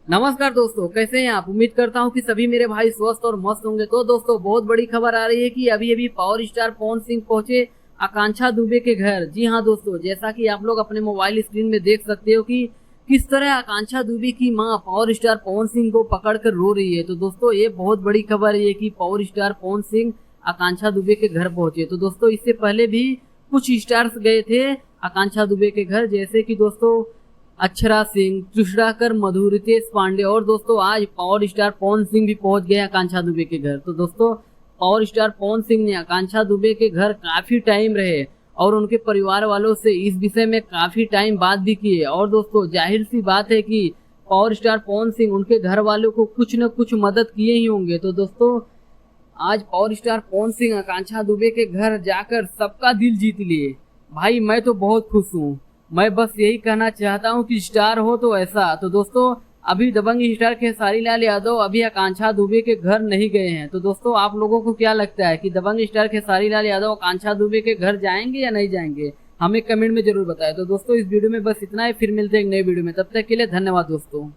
नमस्कार दोस्तों, कैसे हैं आप। उम्मीद करता हूं कि सभी मेरे भाई स्वस्थ और मस्त होंगे। तो दोस्तों, बहुत बड़ी खबर आ रही है कि अभी अभी पावर स्टार पवन सिंह पहुंचे आकांक्षा दुबे के घर। जी हां दोस्तों, जैसा कि आप लोग अपने मोबाइल स्क्रीन में देख सकते हो कि किस तरह आकांक्षा दुबे की मां पावर स्टार पवन सिंह को पकड़कर रो रही है। तो दोस्तों, ये बहुत बड़ी खबर है कि पावर स्टार पवन सिंह आकांक्षा दुबे के घर पहुंचे। तो दोस्तों, इससे पहले भी कुछ स्टार्स गए थे आकांक्षा दुबे के घर, जैसे कि दोस्तों अक्षरा सिंह, तुषारकर, मधु, रितेश पांडे और दोस्तों आज पावर स्टार पवन सिंह भी पहुंच गए आकांक्षा दुबे के घर। तो दोस्तों, पावर स्टार पवन सिंह ने आकांक्षा दुबे के घर काफी टाइम रहे और उनके परिवार वालों से इस विषय में काफी टाइम बात भी की है। और दोस्तों, जाहिर सी बात है कि पावर स्टार पवन सिंह उनके घर वालों को कुछ न कुछ मदद किए ही होंगे। तो दोस्तों, आज पावर स्टार पवन सिंह आकांक्षा दुबे के घर जाकर सबका दिल जीत लिए। भाई, मैं तो बहुत खुश हूँ। मैं बस यही कहना चाहता हूँ कि स्टार हो तो ऐसा। तो दोस्तों, अभी दबंग स्टार खेसारी लाल यादव अभी आकांक्षा दुबे के घर नहीं गए हैं। तो दोस्तों, आप लोगों को क्या लगता है कि दबंग स्टार खेसारी लाल यादव आकांक्षा दुबे के घर जाएंगे या नहीं जाएंगे? हमें कमेंट में जरूर बताएं। तो दोस्तों, इस वीडियो में बस इतना ही। फिर मिलते हैं एक नई वीडियो में। तब तक के लिए धन्यवाद दोस्तों।